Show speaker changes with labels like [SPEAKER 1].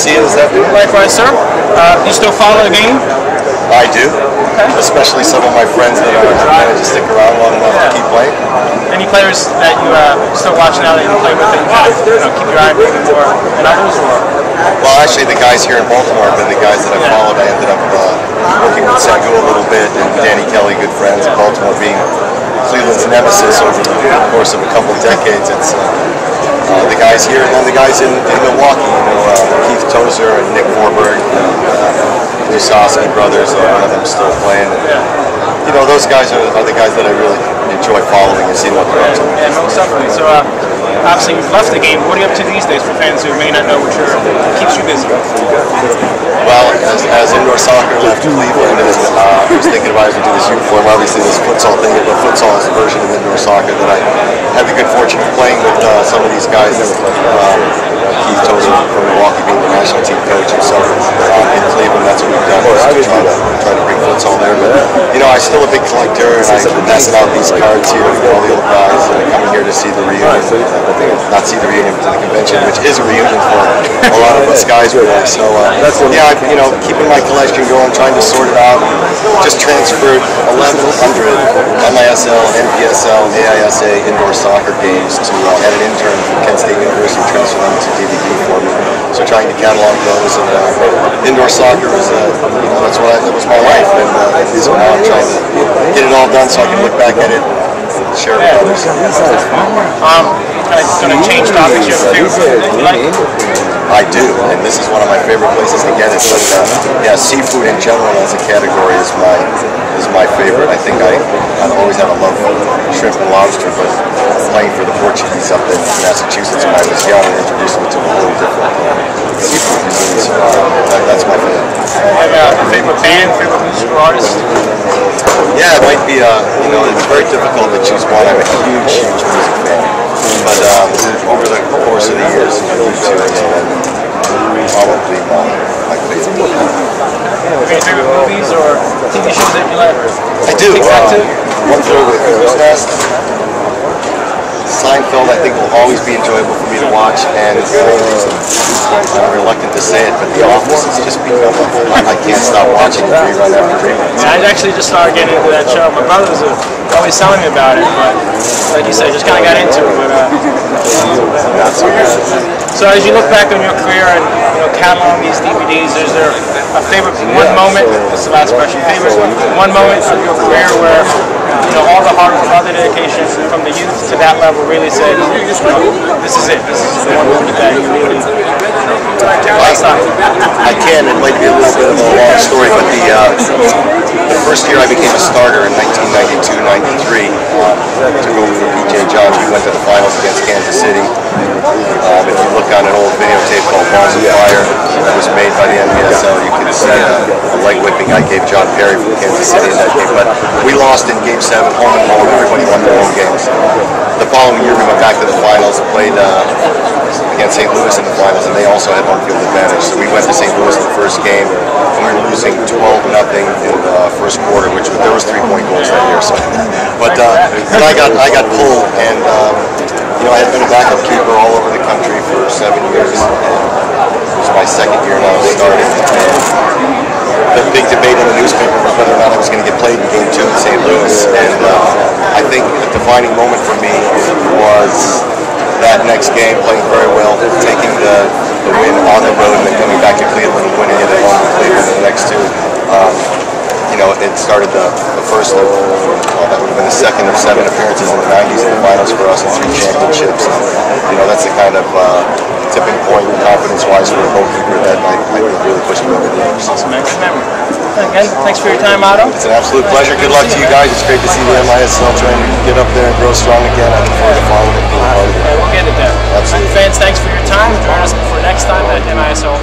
[SPEAKER 1] see you this afternoon.
[SPEAKER 2] Likewise, sir. You still follow the game?
[SPEAKER 1] I do. Okay. Especially some of my friends that are trying to just stick around long enough to keep playing.
[SPEAKER 2] Any players that you still watch now that you play with that you kind of keep your eye maybe more than others? Or?
[SPEAKER 1] Well, actually, the guys here in Baltimore have been the guys that I followed. I ended up working with Sengu a little bit, and Danny Kelly, good friends. Baltimore being Cleveland's nemesis over the course of a couple of decades. It's the guys here, and then the guys in Milwaukee. Keith Tozer and Nick Forberg, the Sosky brothers. One of them still playing. Those guys are the guys that I really enjoy following and seeing what they're up to.
[SPEAKER 2] Yeah, most definitely. So, obviously, you've left the game. What are you up to these days for fans who may not know what keeps you busy?
[SPEAKER 1] Well, as indoor soccer left Cleveland, and I was thinking about it to do this uniform. Obviously, this futsal thing, but futsal is a version of indoor soccer that I had the good fortune of playing with some of these guys. Keith Tozer from Milwaukee being the national team coach, and so in Cleveland, that's what we've done. Try to bring futsal there. But I'm still a big collector, and I'm passing out these cards here to all the old guys coming here to see the reunion. Not see the reunion, but to the convention, which is a reunion for a lot of us guys with us. So keeping my collection going, trying to sort it out. Just transferred 1,100 MISL, NPSL, AISA indoor soccer games to had an intern from Kent State University transfer them to DVD for me. So trying to catalog those, and indoor soccer was that was my life, and so now I'm trying to get it all done so I can look back at it and share it with others.
[SPEAKER 2] Going to change topics. You have a favorite food that you like?
[SPEAKER 1] I do, and this is one of my favorite places to get it. But seafood in general as a category is my favorite. I think I've always had a love for shrimp and lobster, but playing for the Portuguese up in Massachusetts when I was young introduced me to a whole different seafood cuisine. So that's my favorite.
[SPEAKER 2] You have a favorite band, favorite musical artist?
[SPEAKER 1] Yeah, it might be. It's very difficult to choose one. I'm a huge music fan. But over the course of the years, U2 and probably my favorite.
[SPEAKER 2] Any favorite movies or TV shows that you like?
[SPEAKER 1] I do. One flew with Cuckoo's Nest. Seinfeld, I think, will always be enjoyable for me to watch, and I'm reluctant to say it, but The Office has just become I can't stop watching it rerun after rerun.
[SPEAKER 2] Yeah, I actually just started getting into that show. My brothers are always telling me about it, but like you said, just kind of got into it. But
[SPEAKER 1] not so good.
[SPEAKER 2] So as you look back on your career and catalog these DVDs, is there a favorite one moment? This is the last question. Favorite one moment of your career where all the hard work, all the dedication from the youth to that level really said, this is it. This is the one moment that you really.
[SPEAKER 1] I can. It might be a little bit of a long story, but the first year I became a starter in 1992-93, took over for PJ Johns. We went to the finals against Kansas City. If you look on an old videotape called Balls of Fire that was made by the NPSL, you can see a leg whipping I gave John Perry from Kansas City in that game. But we lost in Game 7, home and home. Everybody won their home games. The following year we went back to the finals, played against St. Louis in the finals, and they also had home field advantage. So we went to St. Louis in the first game, and we were losing 12-0 in the first quarter, which there was 3-point goals that year. So, but I got pulled, and I had been a backup keeper all over the country for 7 years, and it was my second year now starting. And the big debate in the newspaper was whether or not I was going to get played in Game 2 in St. Louis, and I think the defining moment for me was that next game, playing very well, taking the win on the road, and then coming back to Cleveland and winning it at home with Cleveland in the next two. It started the first of, that would have been the second of 7 appearances in the 90s in the finals for us and 3 championships. And, that's the kind of tipping point confidence-wise for a goalkeeper that I think really pushed me over the edge.
[SPEAKER 2] Awesome, man. Good memory. Again, thanks for your time, Otto.
[SPEAKER 1] It's an absolute pleasure. Good luck to you guys. It's great to see the MISL trying to get up there and grow strong again. I look forward to following it.
[SPEAKER 2] Yeah, we'll get it there.
[SPEAKER 1] Absolutely.
[SPEAKER 2] Fans, thanks for your time. Join us for next time at MISL.